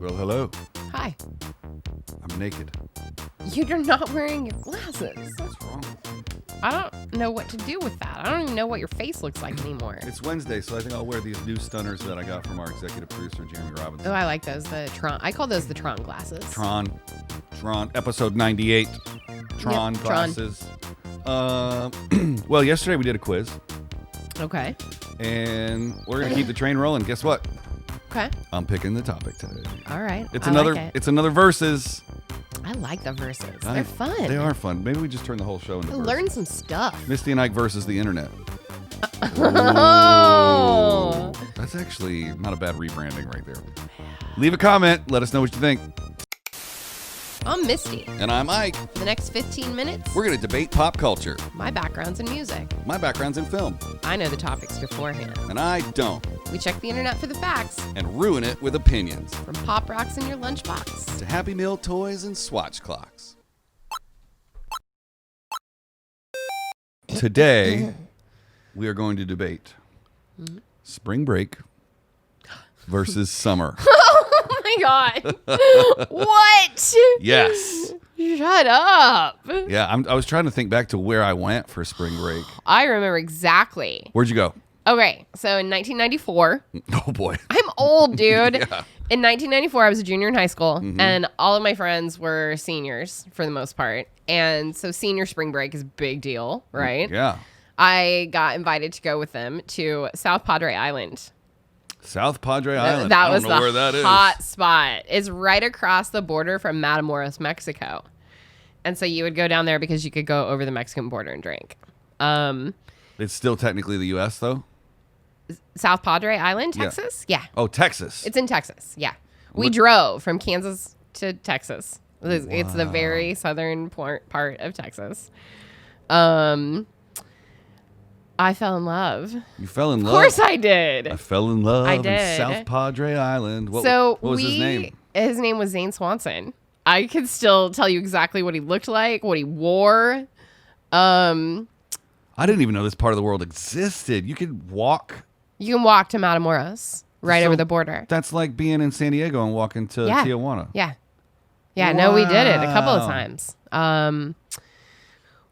Well, hello. Hi. I'm naked. You're not wearing your glasses. What's wrong with you? I don't know what to do with that. I don't even know what your face looks like anymore. It's Wednesday, so I think I'll wear these new stunners that I got from our executive producer, Jeremy Robinson. Oh, I like those. The Tron. I call those the Tron glasses. Tron, episode 98. Tron Yep, glasses. Well, yesterday we did a quiz, Okay. and we're going to keep the train rolling. Guess what? Okay. I'm picking the topic today. All right. It's I another. like it. It's another versus. I like the verses. They're fun. They are fun. Maybe we just turn the whole show into I verses. learned some stuff. Misty and Ike versus the internet. Oh. That's actually not a bad rebranding right there. Leave a comment. Let us know what you think. I'm Misty. And I'm Ike. For the next 15 minutes, We're going to debate pop culture. my background's in music. My background's in film, I know the topics beforehand. and I don't. We check the internet for the facts, And ruin it with opinions. from pop rocks in your lunchbox. To Happy Meal toys and swatch clocks. Today, we are going to debate spring break versus summer. Oh my God. What? Yes. Shut up. Yeah, I was trying to think back to where I went for spring break. I remember exactly. Where'd you go? Okay, so in 1994, Oh, boy. I'm old, dude. Yeah. In 1994, I was a junior in high school, and all of my friends were seniors for the most part. And so senior spring break is a big deal, right? Yeah. I got invited to go with them to South Padre Island. South Padre Island. That I was don't know the where that is. hot spot. It's right across the border from Matamoros, Mexico. And so you would go down there because you could go over the Mexican border and drink. It's still technically the U.S., though? South Padre Island, Yeah. Texas? Yeah. Oh, Texas. It's in Texas. Yeah. We What- drove from Kansas to Texas. It's the very southern part of Texas. I fell in love. You fell in Of love? course I did. I fell in love I in did. South Padre Island. What was his name? His name was Zane Swanson. I could still tell you exactly what he looked like, what he wore. I didn't even know this part of the world existed. You could walk. You can walk to Matamoros right So over the border. That's like being in San Diego and walking to Yeah. Tijuana. Yeah. Yeah, no, we did it a couple of Wow. times.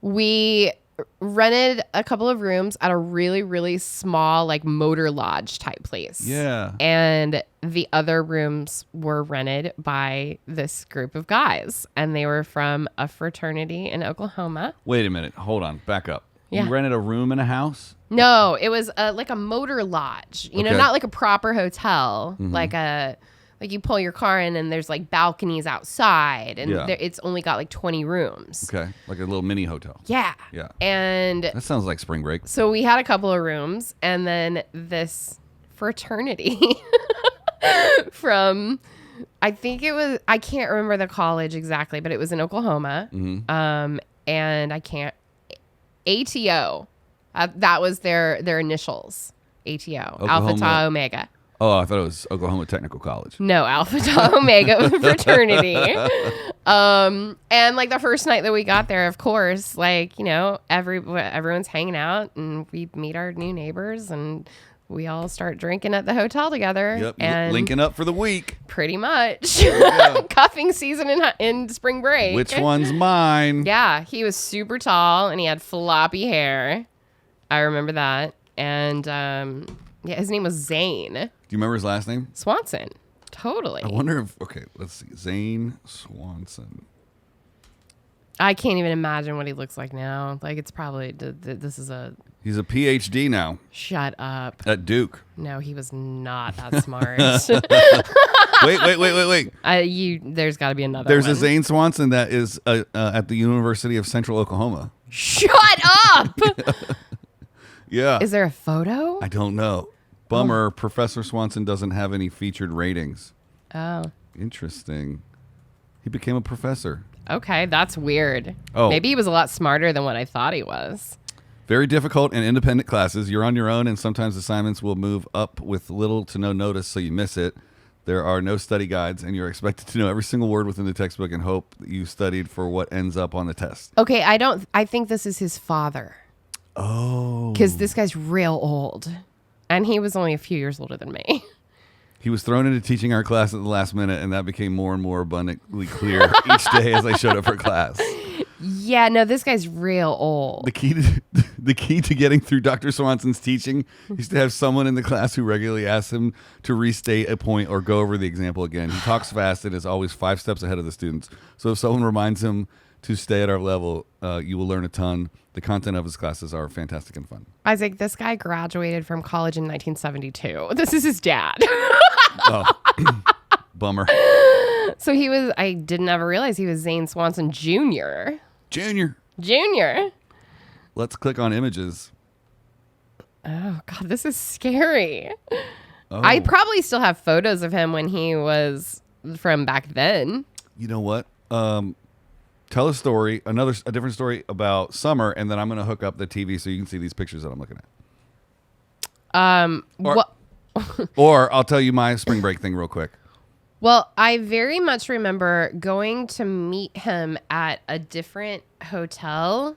We rented a couple of rooms at a really, really small, like motor lodge type place. Yeah. And the other rooms were rented by this group of guys, and they were from a fraternity in Oklahoma. Wait a minute. Hold on. Back up. Yeah. You rented a room in a house? No, it was like a motor lodge, you know, Okay. not like a proper hotel, like you pull your car in and there's like balconies outside, and Yeah. it's only got like 20 rooms. Okay. Like a little mini hotel. Yeah. Yeah. And That sounds like spring break. so we had a couple of rooms, and then this fraternity from, I think it was, I can't remember the college exactly, but it was in Oklahoma. And I can't, ATO. That was their initials. ATO. Alpha Oklahoma. Tau Omega. Oh, I thought it was Oklahoma Technical College. No, Alpha Tau Omega fraternity. And like the first night that we got there, of course, like, you know, everyone's hanging out, and we meet our new neighbors, and we all start drinking at the hotel together. Yep. And Linking up for the week. pretty much go. cuffing season in spring break. Which one's mine? Yeah, he was super tall and he had floppy hair. I remember that. And yeah, his name was Zane Do you remember his last name? Swanson. Totally. I wonder if, okay, let's see. Zane Swanson. I can't even imagine what he looks like now. Like, it's probably, this is a, He's a PhD now shut up. at Duke. No, he was not that smart. Wait. There's got to be another There's one. a Zane Swanson that is at the University of Central Oklahoma. Shut up! Yeah. Is there a photo? I don't know. Bummer. Professor Swanson doesn't have any featured ratings. Oh. Interesting. He became a professor. Okay, that's weird. Oh. Maybe he was a lot smarter than what I thought he was. Very difficult and independent classes. You're on your own, and sometimes assignments will move up with little to no notice, so you miss it. There are no study guides, and you're expected to know every single word within the textbook and hope that you studied for what ends up on the test. Okay, I think this is his father. Oh. Because this guy's real old. And he was only a few years older than me. He was thrown into teaching our class at the last minute, and that became more and more abundantly clear each day as I showed up for class. Yeah, no, this guy's real old. The key to getting through Dr. Swanson's teaching is to have someone in the class who regularly asks him to restate a point or go over the example again. He talks fast and is always 5 steps ahead of the students. So if someone reminds him to stay at our level, you will learn a ton. The content of his classes are fantastic and fun. Isaac, this guy graduated from college in 1972. This is his dad. Oh, bummer. So I didn't ever realize he was Zane Swanson Jr. Junior. Let's click on images. Oh, God, this is scary. Oh. I probably still have photos of him when he was from back then. You know what? Tell a story, a different story about summer, and then I'm going to hook up the TV so you can see these pictures that I'm looking at. Or I'll tell you my spring break thing real quick. Well, I very much remember going to meet him at a different hotel,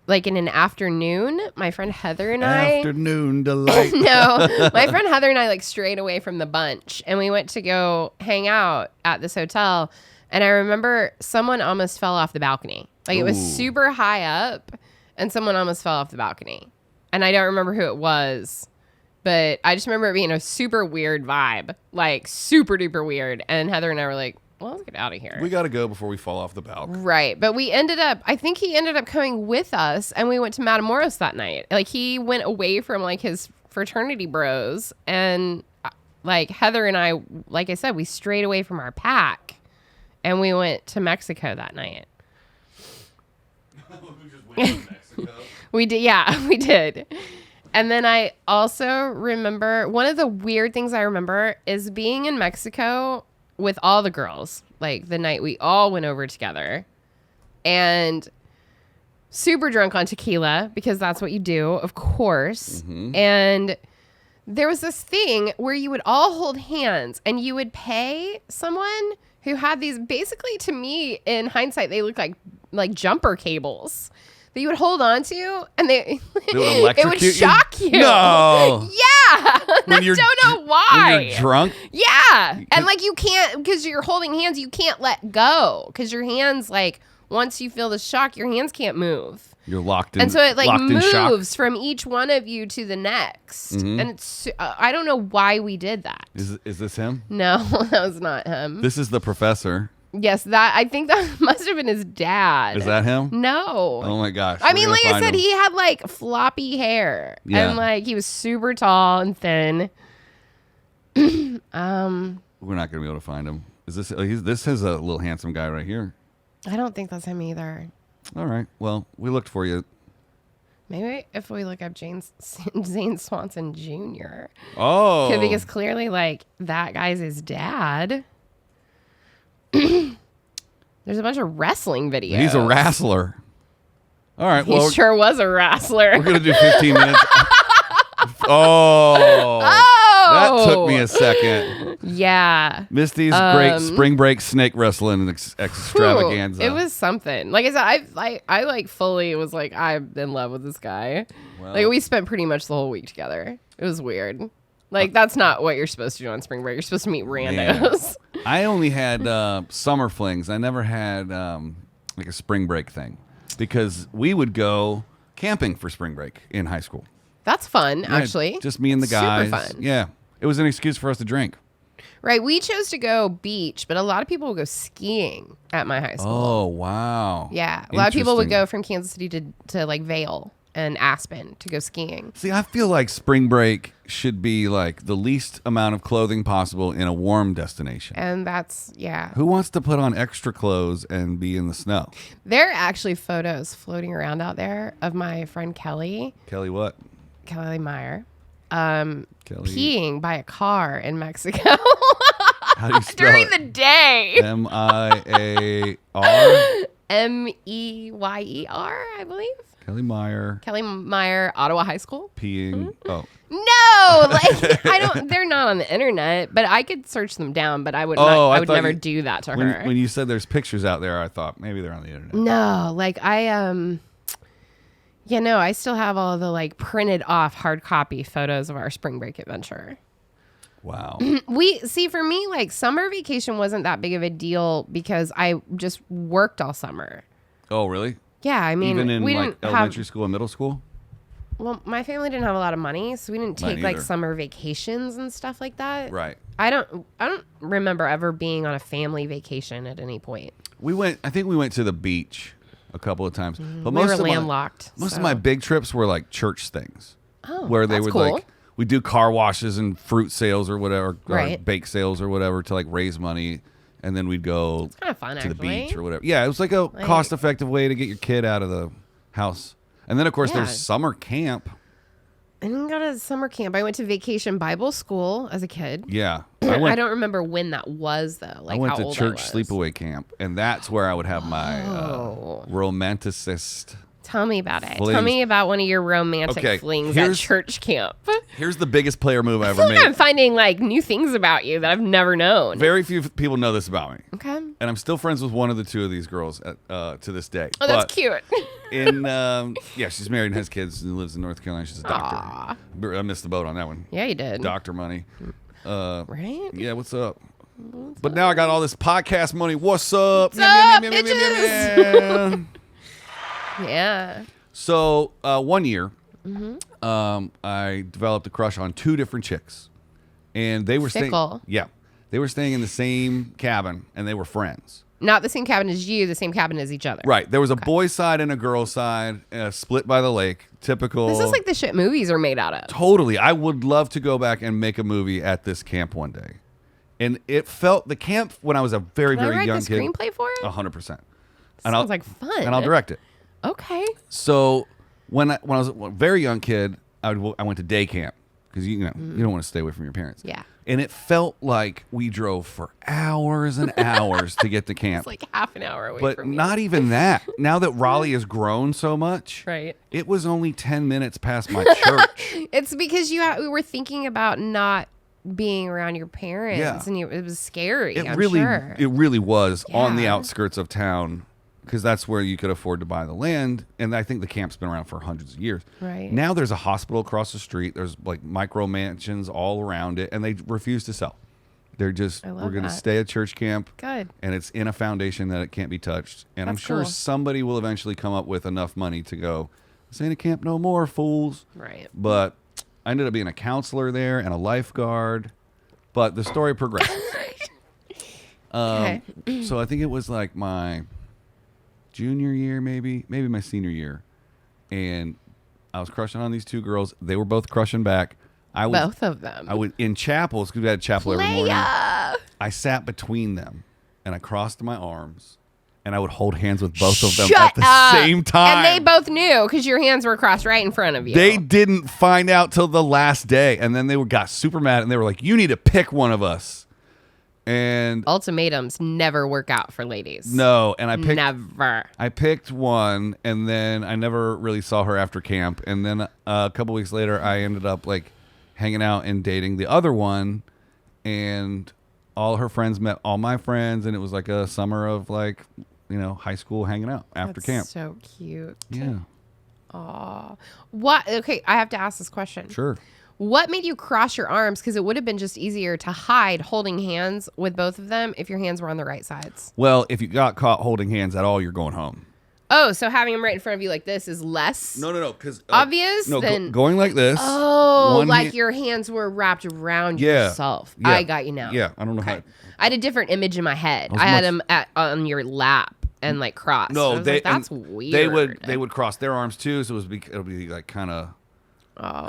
like in an afternoon. My friend Heather and Afternoon delight. No, my friend Heather and I like strayed away from the bunch, and we went to go hang out at this hotel. And I remember someone almost fell off the balcony. Like it was super high up, and someone almost fell off the balcony. And I don't remember who it was. But I just remember it being a super weird vibe, like super duper weird. And Heather and I were like, well, let's get out of here. We got to go before we fall off the balcony. Right. But I think he ended up coming with us, and we went to Matamoros that night. Like he went away from like his fraternity bros, and like Heather and I, like I said, we strayed away from our pack, and we went to Mexico that night. We just went to Mexico. We did. Yeah, we did. And then I also remember one of the weird things I remember is being in Mexico with all the girls, like the night we all went over together, and super drunk on tequila because that's what you do, of course. Mm-hmm. And there was this thing where you would all hold hands and you would pay someone who had these, basically to me, in hindsight, they look like jumper cables that you would hold on to, and it would shock you. No. Yeah. I don't know why. When you're drunk? Yeah. And like you can't, because you're holding hands, you can't let go. Because your hands, like, once you feel the shock, your hands can't move. You're locked in. And so it like moves from each one of you to the next. Mm-hmm. And it's, I don't know why we did that. Is this him? No, that was not him. This is the professor. Yes, I think that must have been his dad. Is that him? No. Oh my gosh. I mean, like I said, he had like floppy hair. Yeah. And like he was super tall and thin. We're not gonna be able to find him. Is this? This is a little handsome guy right here. I don't think that's him either. All right. Well, we looked for you. Maybe if we look up Zane Swanson Jr. Oh. Because clearly, like, that guy's his dad. There's a bunch of wrestling videos. He's a wrestler. All right. Well, he sure was a wrestler. We're gonna do 15 minutes. Oh, that took me a second. Yeah. Misty's great spring break snake wrestling extravaganza. It was something. Like I said, I like fully was like, I'm in love with this guy. Well, like we spent pretty much the whole week together. It was weird. Like that's not what you're supposed to do on spring break. You're supposed to meet randos. Man. I only had summer flings. I never had like a spring break thing because we would go camping for spring break in high school. That's fun, actually. Just me and the guys. Super fun. Yeah. It was an excuse for us to drink. Right. We chose to go beach, but a lot of people would go skiing at my high school. Oh, wow. Yeah. A lot of people would go from Kansas City to like Vail and Aspen to go skiing. See, I feel like spring break should be like the least amount of clothing possible in a warm destination. And that's, yeah. Who wants to put on extra clothes and be in the snow? There are actually photos floating around out there of my friend Kelly. Kelly what? Kelly Meyer. Kelly. Peeing by a car in Mexico. How do you spell during it? the day. Miaar? Meyer, I believe. Kelly Meyer. Kelly Meyer, Ottawa High School. Peeing. Mm-hmm. Oh. No, like they're not on the internet, but I could search them down, but I would never do that to her. When you said there's pictures out there, I thought maybe they're on the internet. No, like I still have all the like printed off hard copy photos of our spring break adventure. Wow. For me, like summer vacation wasn't that big of a deal because I just worked all summer. Oh, really? Yeah, I mean, even in we like didn't elementary school and middle school. Well, my family didn't have a lot of money, so we didn't Mine take like either. summer vacations and stuff like that. Right. I don't remember ever being on a family vacation at any point. I think we went to the beach a couple of times, but We most were of landlocked. most of my big trips were like church things. Oh, where they that's would cool. like we do car washes and fruit sales or whatever, or Right. bake sales or whatever to like raise money, and then we'd go It's kind of fun, to the actually. beach or whatever. Yeah, it was like a cost-effective way to get your kid out of the house. And then of course Yeah. there's summer camp. I didn't go to summer camp. I went to vacation Bible school as a kid. Yeah, I don't remember when that was though. Like I went how to old church I was. sleepaway camp, and that's where I would have my romanticist. Tell me about it. Flings. Tell me about one of your romantic Okay, flings at here's- church camp. Here's the biggest player move I I ever feel like I'm made. finding like new things about you that I've never known. Very few people know this about me, Okay. and I'm still friends with one of the two of these girls to this day. Oh, that's cute. She's married and has kids and lives in North Carolina. She's a doctor. Aw. I missed the boat on that one. Yeah, you did. Doctor money. Right? Yeah, what's up? But now I got all this podcast money. What's up? What's up, bitches? Yeah. So 1 year, Mm-hmm. I developed a crush on two different chicks, and they were staying. Fickle. Yeah, they were staying in the same cabin, and they were friends. Not the same cabin as you, the same cabin as each other. Right. There was a boys' side and a girls' side, split by the lake. Typical. This is like the shit movies are made out of. Totally. I would love to go back and make a movie at this camp one day. And it felt the camp when I was a very, Can I very write young the kid. screenplay for it? 100%. Sounds like fun. And I'll direct it. Okay. So when I was a very young kid, I went to day camp because you don't want to stay away from your parents. Yeah. And it felt like we drove for hours and hours to get to camp. It's like half an hour away But from you. not even that. Now that Raleigh has grown so much, Right. it was only 10 minutes past my church. It's because we were thinking about not being around your parents, Yeah. and it was scary. It I'm really, sure. it really was on the Yeah. outskirts of town because that's where you could afford to buy the land. And I think the camp's been around for hundreds of years. Right. Now there's a hospital across the street. There's like micro mansions all around it, and they refuse to sell. They're just, I love we're going to that. stay at church camp. Good. And it's in a foundation that it can't be touched. And I'm That's sure cool. somebody will eventually come up with enough money to go, this ain't a camp no more, fools. Right. But I ended up being a counselor there and a lifeguard. But the story progresses. Okay. So I think it was like my junior year, maybe my senior year. And I was crushing on these two girls. They were both crushing back. Both of them. I would in chapels because we had chapel every morning. Leia! I sat between them and I crossed my arms and I would hold hands with both of them Shut at the up. same time. And they both knew because your hands were crossed right in front of you. They didn't find out till the last day, and then they got super mad and they were like, "You need to pick one of us." And Ultimatums never work out for ladies. no, and Never. I picked one, and then I never really saw her after camp. And then a couple weeks later, I ended up like hanging out and dating the other one, and all her friends met all my friends, and it was like a summer of like, high school hanging out after That's camp. so cute. Yeah, Aw. What? Okay, I have to ask this question. sure. What made you cross your arms? Because it would have been just easier to hide holding hands with both of them if your hands were on the right sides. Well, if you got caught holding hands at all, you're going home. Oh, so having them right in front of you like this is less No, because obvious No, than... going like this. Oh, one like hand- your hands were wrapped around Yeah. yourself. Yeah. I got you now. Yeah, I don't know Okay. how. I had a different image in my head. was I had much- them on your lap and like crossed. I No, was they like, that's and weird. They would cross their arms too, so it would be like kind of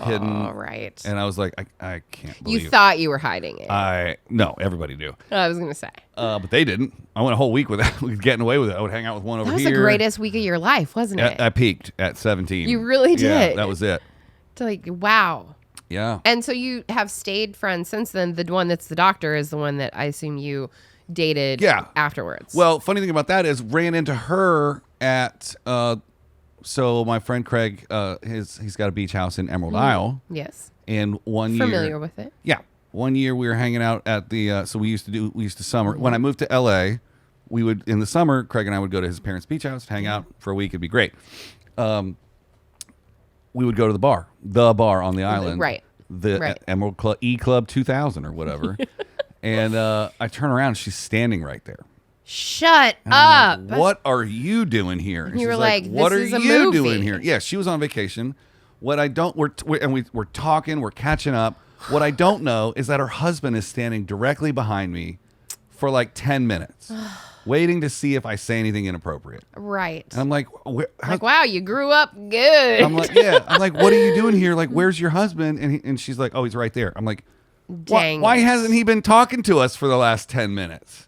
hidden. Right. And I was like, I can't believe. You thought you were hiding it. No, everybody knew. I was gonna say But they didn't. I went a whole week without getting away with it. I would hang out with one over that was here. the greatest week of your life, wasn't it? I peaked at 17. You really Yeah, did. that was it. To like, wow. Yeah. And so you have stayed friends since then. The one that's the doctor is the one that I assume you dated Yeah. afterwards. Well, funny thing about that is ran into her at so my friend Craig he's got a beach house in Emerald Isle, yes. and one Familiar year with it. Yeah. One year we were hanging out at the so we used to summer. When I moved to LA, we would in the summer, Craig and I would go to his parents' beach house, hang out for a week, it'd be great. We would go to the bar on the island. Right. the Right. Emerald Club, E Club 2000 or whatever. And I turn around, she's standing right there. Shut And I'm up. like, what are you doing here? And You were she's like, what "This are is a you movie." doing here? Yeah, she was on vacation. What I don't, we're talking, we're catching up. What I don't know is that her husband is standing directly behind me for like 10 minutes, waiting to see if I say anything inappropriate. Right. And I'm like, Like, wow, you grew up good. I'm like, yeah. I'm like, what are you doing here? Like, where's your husband? And she's like, oh, he's right there. I'm like, Dang why it. hasn't he been talking to us for the last 10 minutes?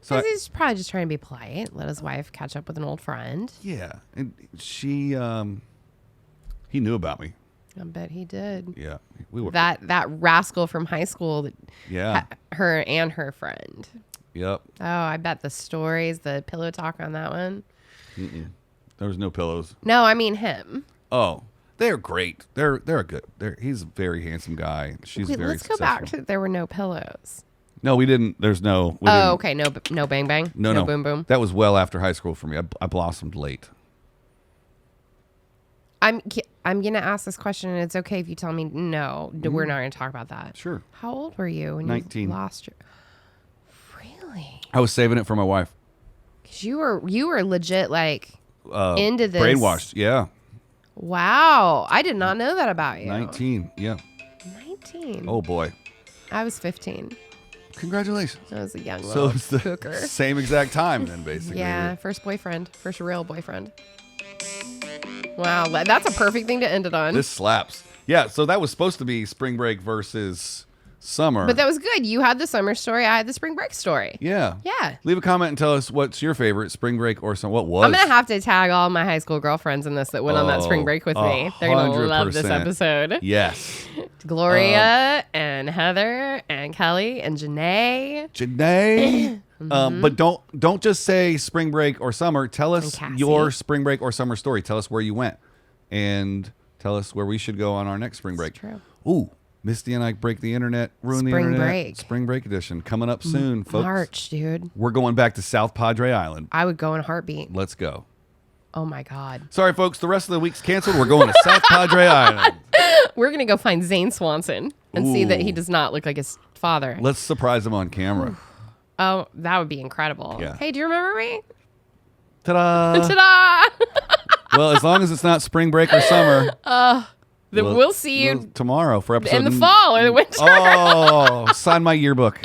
So Because he's probably just trying to be polite. Let his wife catch up with an old friend. yeah, and he knew about me. I bet he did. Yeah, we were. That rascal from high school, that Yeah. her and her friend. Yep. Oh, I bet the stories, the pillow talk on that one. There was no pillows. No, I mean him. Oh, they're great. They're a good. He's a very handsome guy. She's Wait, very let's go successful. back to there were no pillows. No, we didn't. There's no. We Oh, didn't. okay. No bang bang. No. boom boom. That was well after high school for me. I blossomed late. I'm gonna ask this question, and it's okay if you tell me no. We're not gonna talk about that. Sure. How old were you when 19. you lost your? Really? I was saving it for my wife. Because you were legit like into this. Brainwashed. Yeah. Wow, I did not know that about you. 19. Yeah. 19. Oh boy. I was 15. Congratulations. I was a young So little it's the hooker. same exact time then, basically. Yeah, first real boyfriend. Wow, that's a perfect thing to end it on. This slaps. Yeah, so that was supposed to be spring break versus summer. But that was good. You had the summer story. I had the spring break story. yeah. Yeah. Leave a comment and tell us what's your favorite spring break or some. What was? I'm going to have to tag all my high school girlfriends in this that went on that spring break with me. They're going to love this 100%. episode. Yes. Gloria and Heather and Kelly and Janae. Janae. But don't just say spring break or summer. Tell us Cassie. your spring break or summer story. Tell us where you went, and tell us where we should go on our next spring break. true. Ooh, Misty and Ike break the internet, ruin the Spring internet. break. Spring break edition coming up soon, folks. March, dude. We're going back to South Padre Island. I would go in a heartbeat. Let's go. Oh my God. Sorry, folks. The rest of the week's canceled. We're going to South Padre Island. We're going to go find Zane Swanson and see that he Ooh. does not look like his father. Let's surprise him on camera. Oh, that would be incredible. Yeah. Hey, do you remember me? Ta-da! Ta-da! Well, as long as it's not spring break or summer. Then we'll see you tomorrow for episode in the fall or the winter. Oh, sign my yearbook.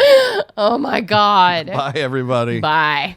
Oh my God. Bye, everybody. Bye.